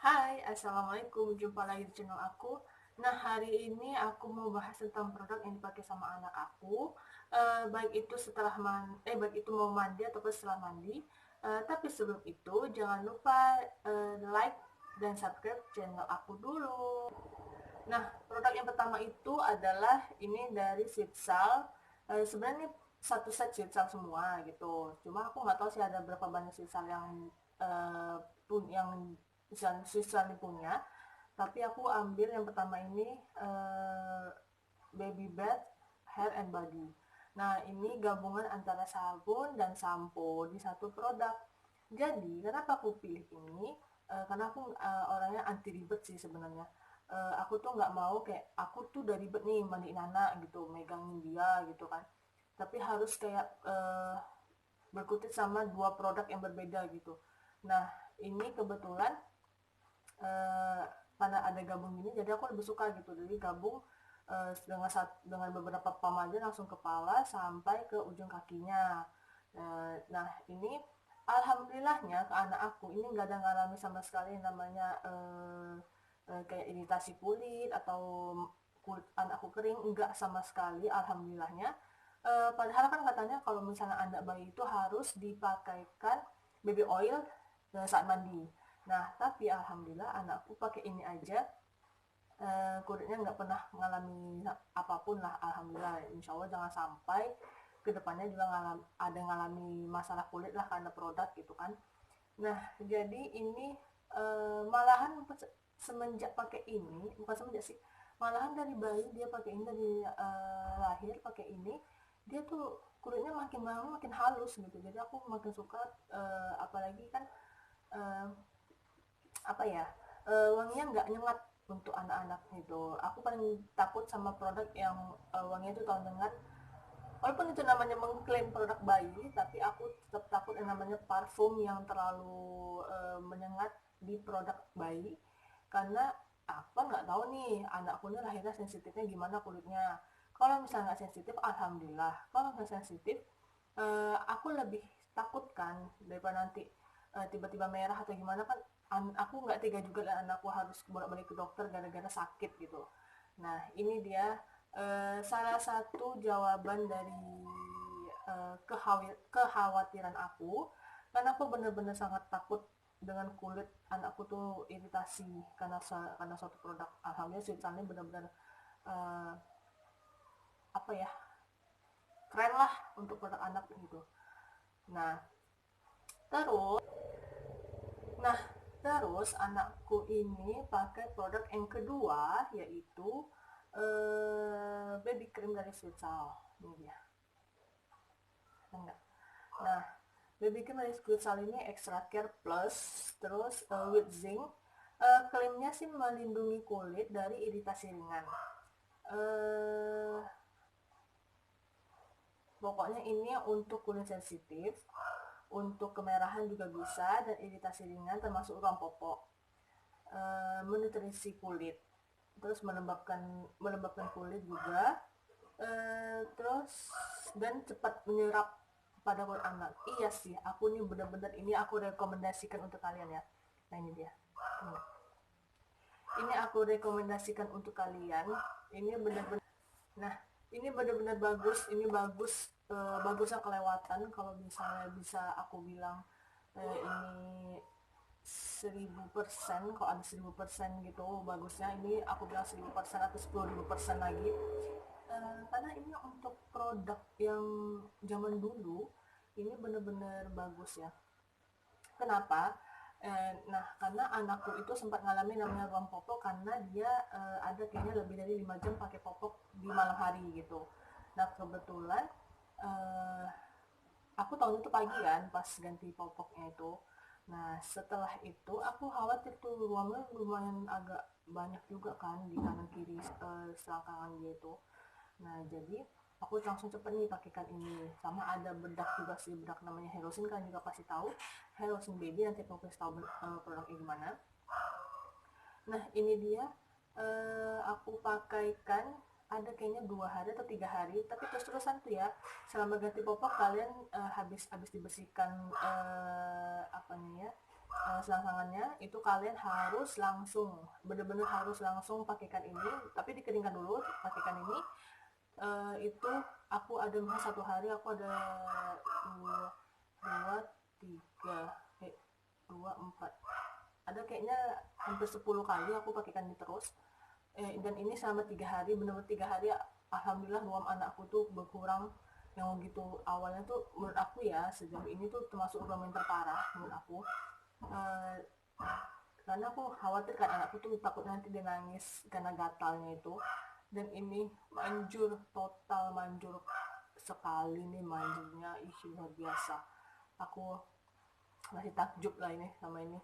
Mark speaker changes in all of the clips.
Speaker 1: Hai, Assalamualaikum. Jumpa lagi di channel aku. Nah, hari ini aku mau bahas tentang produk yang dipakai sama anak aku. Baik itu baik itu mau mandi ataupun setelah mandi. Tapi sebelum itu, jangan lupa like dan subscribe channel aku dulu. Nah, produk yang pertama itu adalah ini dari Sweetsal. Sebenarnya ini satu set Sweetsal semua gitu. Cuma aku nggak tahu sih ada berapa banyak Sweetsal yang Sweetsal ini punya. Tapi aku ambil yang pertama ini Baby Bath Hair and Body. Nah, ini gabungan antara sabun dan sampo di satu produk. Jadi, kenapa aku pilih ini? Karena aku orangnya anti ribet sih sebenarnya. Aku tuh nggak mau kayak aku tuh udah ribet nih mandiin anak gitu, megangin dia gitu kan. Tapi harus kayak berkutit sama dua produk yang berbeda gitu. Nah, ini kebetulan eh, karena ada gabung ini, jadi aku lebih suka gitu. Jadi gabung dengan beberapa pam aja langsung kepala sampai ke ujung kakinya. Nah, ini alhamdulillahnya ke anak aku ini nggak ada ngalami sama sekali yang namanya kayak iritasi kulit atau kulit anakku kering, enggak sama sekali alhamdulillahnya. Padahal kan katanya kalau misalnya anak bayi itu harus dipakaikan baby oil saat mandi. Nah, tapi alhamdulillah anakku pakai ini aja, kulitnya nggak pernah mengalami apapun lah, alhamdulillah. Insya Allah jangan sampai kedepannya juga ngalami masalah kulit lah karena produk gitu kan. Nah, jadi ini malahan semenjak pakai ini, bukan semenjak sih, malahan dari bayi dia pakai ini, dari lahir pakai ini, dia tuh kulitnya makin lama makin halus gitu. Jadi aku makin suka, apalagi kan eh, apa ya, wanginya nggak nyengat untuk anak-anak gitu. Aku paling takut sama produk yang wanginya itu tahun nyengat. Walaupun itu namanya mengklaim produk bayi, tapi aku tetap takut yang namanya parfum yang terlalu menyengat di produk bayi. Karena aku nggak tahu nih anakku ini lahirnya sensitifnya gimana kulitnya. Kalau misalnya nggak sensitif, alhamdulillah. Kalau nggak sensitif, aku lebih takut kan daripada nanti tiba-tiba merah atau gimana kan. Aku nggak tega juga lah anakku harus bolak-balik ke dokter gara-gara sakit gitu. Nah, ini dia salah satu jawaban dari kekhawatiran aku, karena aku benar-benar sangat takut dengan kulit anakku tuh iritasi karena suatu produk. Alhamdulillah sih ini benar-benar eh, apa ya, keren lah untuk produk anak gitu. Nah, terus Nah, terus anakku ini pakai produk yang kedua, yaitu baby cream dari Switzal. Ini dia. Enggak. Nah, baby cream dari Switzal ini extra care plus, terus with zinc. Klaimnya sih melindungi kulit dari iritasi ringan. Eh, Pokoknya ini untuk kulit sensitif, untuk kemerahan juga bisa, dan iritasi ringan termasuk ruang popok. Menutrisi kulit, terus melembabkan kulit juga, terus dan cepat menyerap pada kulit anak. Iya sih, aku nih bener-bener ini aku rekomendasikan untuk kalian ya. Nah, ini dia. Ini aku rekomendasikan untuk kalian. Ini bener-bener. Nah, ini bener-bener bagus. Ini bagus, bagusnya kelewatan kalau misalnya bisa aku bilang ini 1000%. Kalau ada 1000% gitu bagusnya, ini aku bilang 1000% atau 10.000% lagi. Karena ini untuk produk yang zaman dulu, ini bener-bener bagus ya. Kenapa? Nah, karena anakku itu sempat ngalamin namanya ruang popok, karena dia ada kayaknya lebih dari 5 jam pakai popok di malam hari gitu. Nah, kebetulan eh, aku tahun itu pagi kan pas ganti popoknya itu. Nah, setelah itu aku khawatir tuh ruangnya lumayan agak banyak juga kan di kanan kiri selangkangan dia itu. Nah, jadi aku langsung cepet nih pakaikan ini. Sama ada bedak juga sih, bedak namanya Hellosin, kan juga pasti tahu. Hellosin Baby, nanti aku kasih tahu produknya gimana. Nah, ini dia, aku pakaikan ada kayaknya 2 hari atau 3 hari, tapi terus-terusan tuh ya. Selama ganti popok kalian habis habis dibersihkan apa nih ya, selangkangannya itu kalian harus langsung, bener-bener harus langsung pakaikan ini, tapi dikeringkan dulu, pakaikan ini. Itu aku ada misalnya satu hari aku ada dua tiga dua empat, ada kayaknya hampir 10 kali aku pakaikan ini terus. Dan ini selama 3 hari, bener-bener 3 hari, alhamdulillah ruam anakku tuh berkurang. Yang gitu awalnya tuh menurut aku ya, sejauh ini tuh termasuk ruam yang terparah menurut aku. Eh, karena aku khawatir kan anakku tuh takut nanti dia nangis karena gatalnya itu. Dan ini manjur, total manjur sekali nih, manjurnya luar biasa. Aku masih takjub lah ini sama ini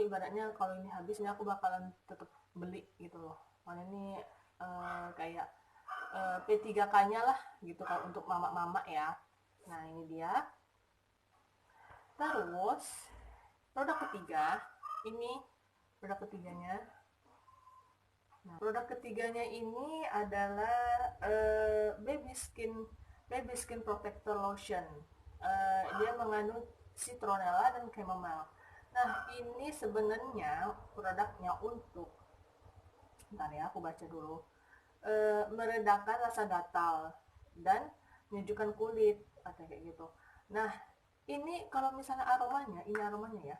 Speaker 1: ibaratnya kalau ini habis ini aku bakalan tetap beli gitu loh. Karena ini kayak P3K-nya lah gitu kan untuk mama-mama ya. Nah ini dia. Terus produk ketiga, ini produk ketiganya. Nah, produk ketiganya ini adalah baby skin protector lotion. Dia mengandung citronella dan chamomile. Nah, ini sebenarnya produknya untuk, bentar ya, aku baca dulu. Meredakan rasa gatal dan menyejukkan kulit, atau kayak gitu. Nah, ini kalau misalnya aromanya, ini aromanya ya.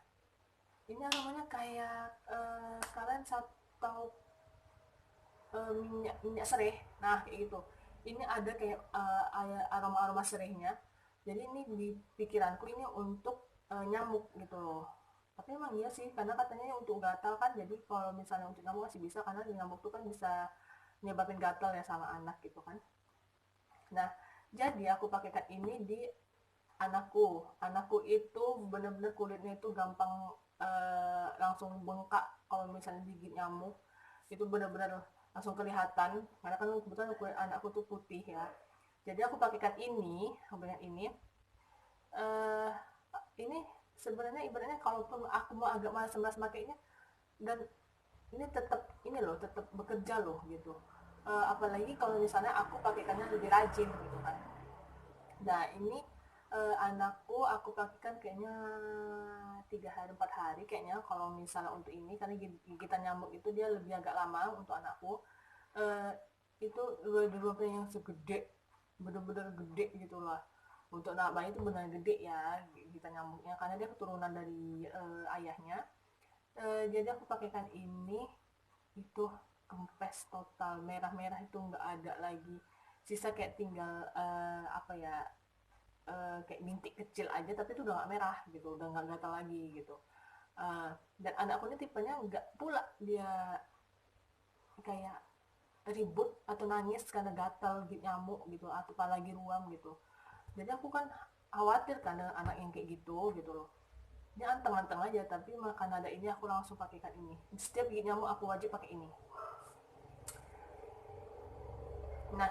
Speaker 1: Ini aromanya kayak kalian tahu minyak sereh. Nah, kayak gitu. Ini ada kayak aroma-aroma serehnya. Jadi ini di pikiranku ini untuk nyamuk gitu loh. Tapi emang iya sih, karena katanya untuk gatal kan, jadi kalau misalnya untuk nyamuk masih bisa, karena nyamuk tuh kan bisa nyebabin gatal ya sama anak gitu kan. Nah, jadi aku pakaikan ini di anakku itu bener-bener kulitnya itu gampang langsung bengkak kalau misalnya digigit nyamuk. Itu bener-bener langsung kelihatan, karena kan kebetulan kulit anakku tuh putih ya. Jadi aku pakaikan ini uh, ini sebenarnya ibaratnya kalaupun aku mau agak malas-malas makainya, dan ini tetap ini loh, tetap bekerja loh gitu. Apalagi kalau misalnya aku pakaikannya lebih rajin gitu kan. Nah ini anakku aku pakaikan kayaknya 3 hari 4 hari kayaknya kalau misalnya untuk ini, karena gigitan nyamuk itu dia lebih agak lama untuk anakku. uh, itu dua-duanya yang segede, bener-bener gede gitu lah. Untuk anak bayi itu benar gede ya gigitan nyamuknya, karena dia keturunan dari ayahnya. Jadi aku pakaikan ini, itu kempes total, merah-merah itu nggak ada lagi, sisa kayak tinggal apa ya, kayak bintik kecil aja, tapi itu udah nggak merah gitu, udah nggak gatal lagi gitu. Dan anakku ini tipenya nggak pula dia kayak ribut atau nangis karena gatal nyamuk gitu, atau apalagi ruam gitu. Jadi aku kan khawatir karena anak yang kayak gitu gitu loh. Dia anteng-anteng aja, tapi makan ada ini aku langsung pakaikan ini. Setiap gigit nyamuk aku wajib pakai ini. Nah,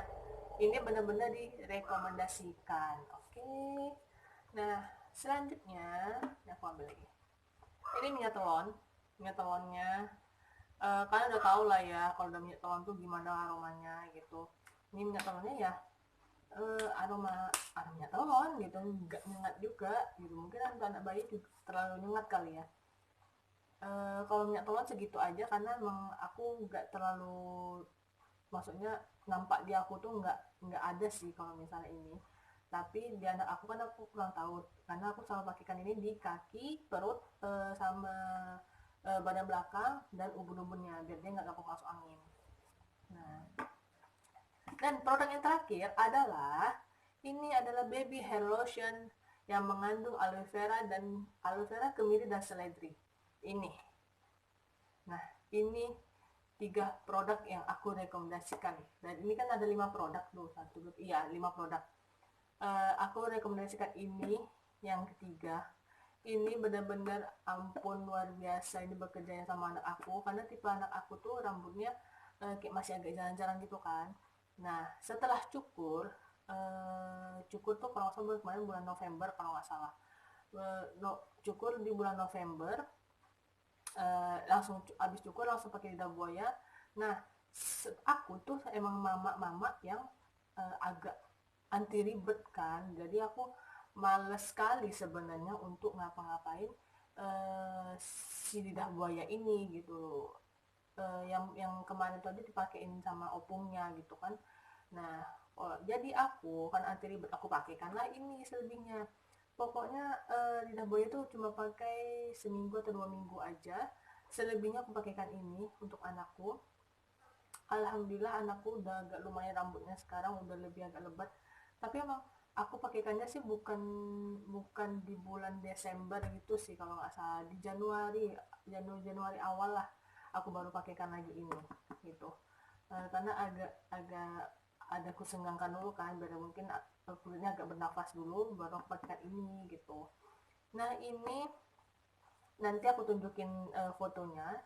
Speaker 1: ini benar-benar direkomendasikan. Oke. Nah, selanjutnya aku ambil lagi. Ini minyak telon. Minyak telonnya kalian udah tau lah ya kalau udah minyak telon tuh gimana aromanya gitu. Ini minyak telonnya ya aroma minyak telon gitu, nggak nyengat juga gitu. Mungkin untuk anak bayi juga terlalu nyengat kali ya. Kalau minyak telon segitu aja, karena emang aku nggak terlalu, maksudnya nampak di aku tuh nggak ada sih kalau misalnya ini. Tapi di anak aku kan aku kurang tahu, karena aku selalu pakaikan ini di kaki, perut, sama badan belakang dan ubun-ubunnya biar dia nggak gampang masuk angin. Nah, dan produk yang terakhir adalah ini adalah baby hair lotion yang mengandung aloe vera kemiri dan seledri. Ini. Nah, ini 3 produk yang aku rekomendasikan. Dan ini kan ada 5 produk tuh, 5 produk. Aku rekomendasikan ini yang ketiga. Ini benar-benar ampun luar biasa ini bekerjanya sama anak aku, karena tipe anak aku tuh rambutnya kayak masih agak jarang-jarang gitu kan. Nah, setelah cukur tuh kalau nggak salah kemarin bulan November kalau nggak salah. Cukur di bulan November, langsung abis cukur langsung pakai lidah buaya. Nah, aku tuh emang mama-mama yang agak anti ribet kan, jadi aku males sekali sebenarnya untuk ngapa-ngapain si lidah buaya ini gitu loh. Yang kemarin tadi dipakein sama opungnya gitu kan. Nah, jadi aku kan anti ribet, aku pakaikanlah ini selebihnya. Pokoknya lidah buaya itu cuma pakai seminggu atau 2 minggu aja. Selebihnya aku pakaikan ini untuk anakku. Alhamdulillah anakku udah agak lumayan, rambutnya sekarang udah lebih agak lebat. Tapi emang aku pakaikannya sih bukan bukan di bulan Desember gitu sih, kalau nggak salah di Januari awal lah aku baru pakaikan lagi ini gitu. Karena agak agak ada kusenggangkan dulu kan, biar mungkin kulitnya agak bernafas dulu baru aku pakaikan ini gitu. Nah ini nanti aku tunjukin fotonya.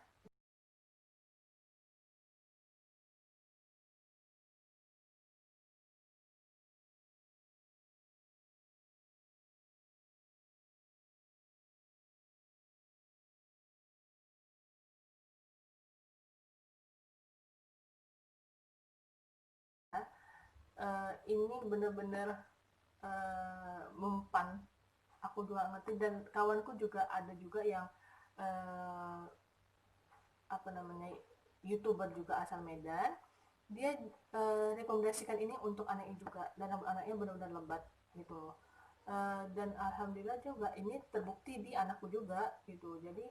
Speaker 1: Ini bener-bener mempan, aku juga ngerti, dan kawanku juga ada juga yang uh, apa namanya, youtuber juga asal Medan. Dia rekomendasikan ini untuk anaknya juga, dan rambut anaknya benar-benar lebat gitu. Dan alhamdulillah juga ini terbukti di anakku juga gitu. Jadi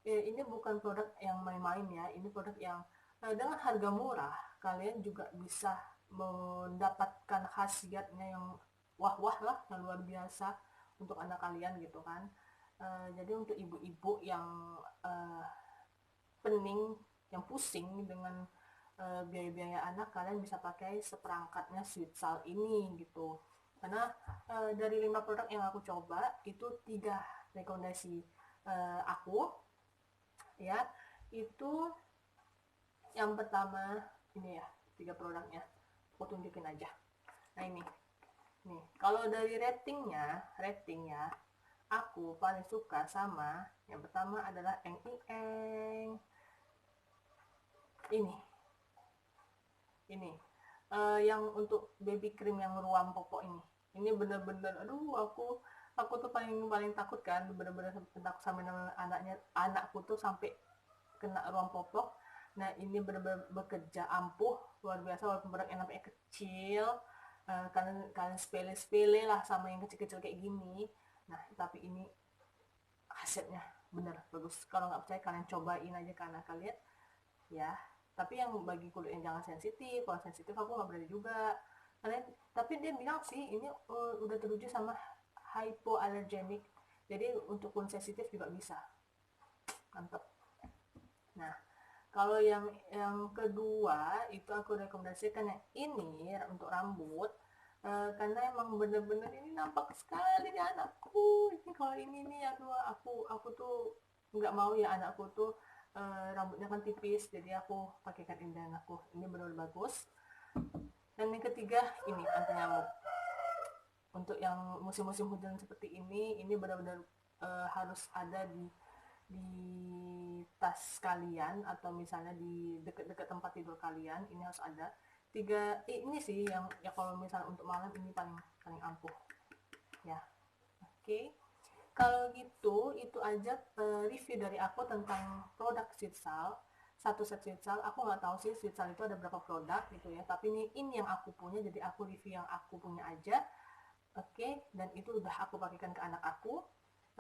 Speaker 1: ini bukan produk yang main-main ya, ini produk yang dengan harga murah kalian juga bisa mendapatkan khasiatnya yang wah-wah lah, yang luar biasa untuk anak kalian gitu kan. Jadi untuk ibu-ibu yang pening, yang pusing dengan biaya-biaya anak, kalian bisa pakai seperangkatnya Sweet Sal ini gitu. Karena dari 5 produk yang aku coba itu 3 rekomendasi aku ya. Itu yang pertama ini ya, 3 produknya aku tunjukin aja. Nah ini nih, kalau dari ratingnya aku paling suka sama yang pertama adalah ini ini yang untuk baby cream yang ruam popok ini bener-bener, aduh, aku tuh paling paling takut kan, bener-bener takut sama anakku tuh sampai kena ruam popok. Nah ini bener-bener bekerja ampuh luar biasa, walaupun produknya nampaknya kecil, kalian sepele-sepele lah sama yang kecil-kecil kayak gini. Nah tapi ini hasilnya bener bagus. Kalau nggak percaya kalian cobain aja ke anak kalian ya. Tapi yang bagi kulit yang jangan sensitif, kalau sensitif aku nggak berani juga kalian. Tapi dia bilang sih ini udah teruji sama hypoallergenic, jadi untuk kulit sensitif juga bisa, mantep. Nah kalau yang kedua itu aku rekomendasikan yang ini untuk rambut. Karena emang bener-bener ini nampak sekali di anakku ini. Kalau ini nih, aduh, aku tuh nggak mau ya anakku tuh rambutnya kan tipis, jadi aku pakaikan ini dan anakku, ini benar-benar bagus. Dan yang ketiga ini anti nyamuk. Untuk yang musim-musim hujan seperti ini benar-benar harus ada di tas kalian, atau misalnya di dekat-dekat tempat tidur kalian, ini harus ada. Ini sih yang ya, kalau misalnya untuk malam ini paling paling ampuh ya. Oke, kalau gitu itu aja review dari aku tentang produk Sitsal. Satu set Sitsal, aku nggak tahu sih Sitsal itu ada berapa produk gitu ya, tapi ini yang aku punya, jadi aku review yang aku punya aja. Oke, dan itu udah aku pakaikan ke anak aku.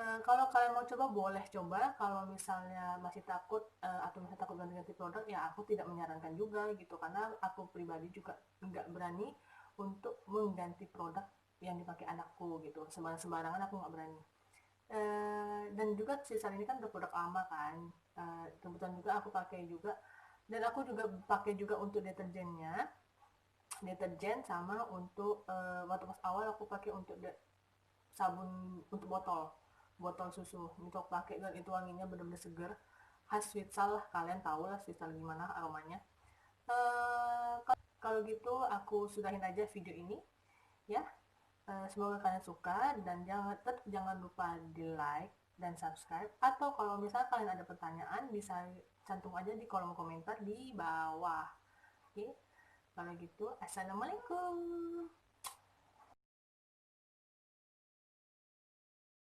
Speaker 1: Kalau kalian mau coba boleh coba, kalau misalnya masih takut atau misalnya takut ganti-ganti produk ya aku tidak menyarankan juga gitu, karena aku pribadi juga nggak berani untuk mengganti produk yang dipakai anakku gitu, sembarangan aku nggak berani. Dan juga sisal ini kan udah produk lama kan, kebetulan juga aku pakai juga, dan aku juga pakai juga untuk deterjen sama untuk waktu pas awal aku pakai untuk sabun untuk botol susu untuk pakai, dan itu wanginya benar-benar seger, khas Switzal lah, kalian tahu lah Switzal gimana aromanya. Kalau gitu aku sudahin aja video ini ya. Semoga kalian suka, dan jangan lupa di like dan subscribe, atau kalau misalnya kalian ada pertanyaan bisa cantum aja di kolom komentar di bawah. Oke, kalau gitu assalamualaikum.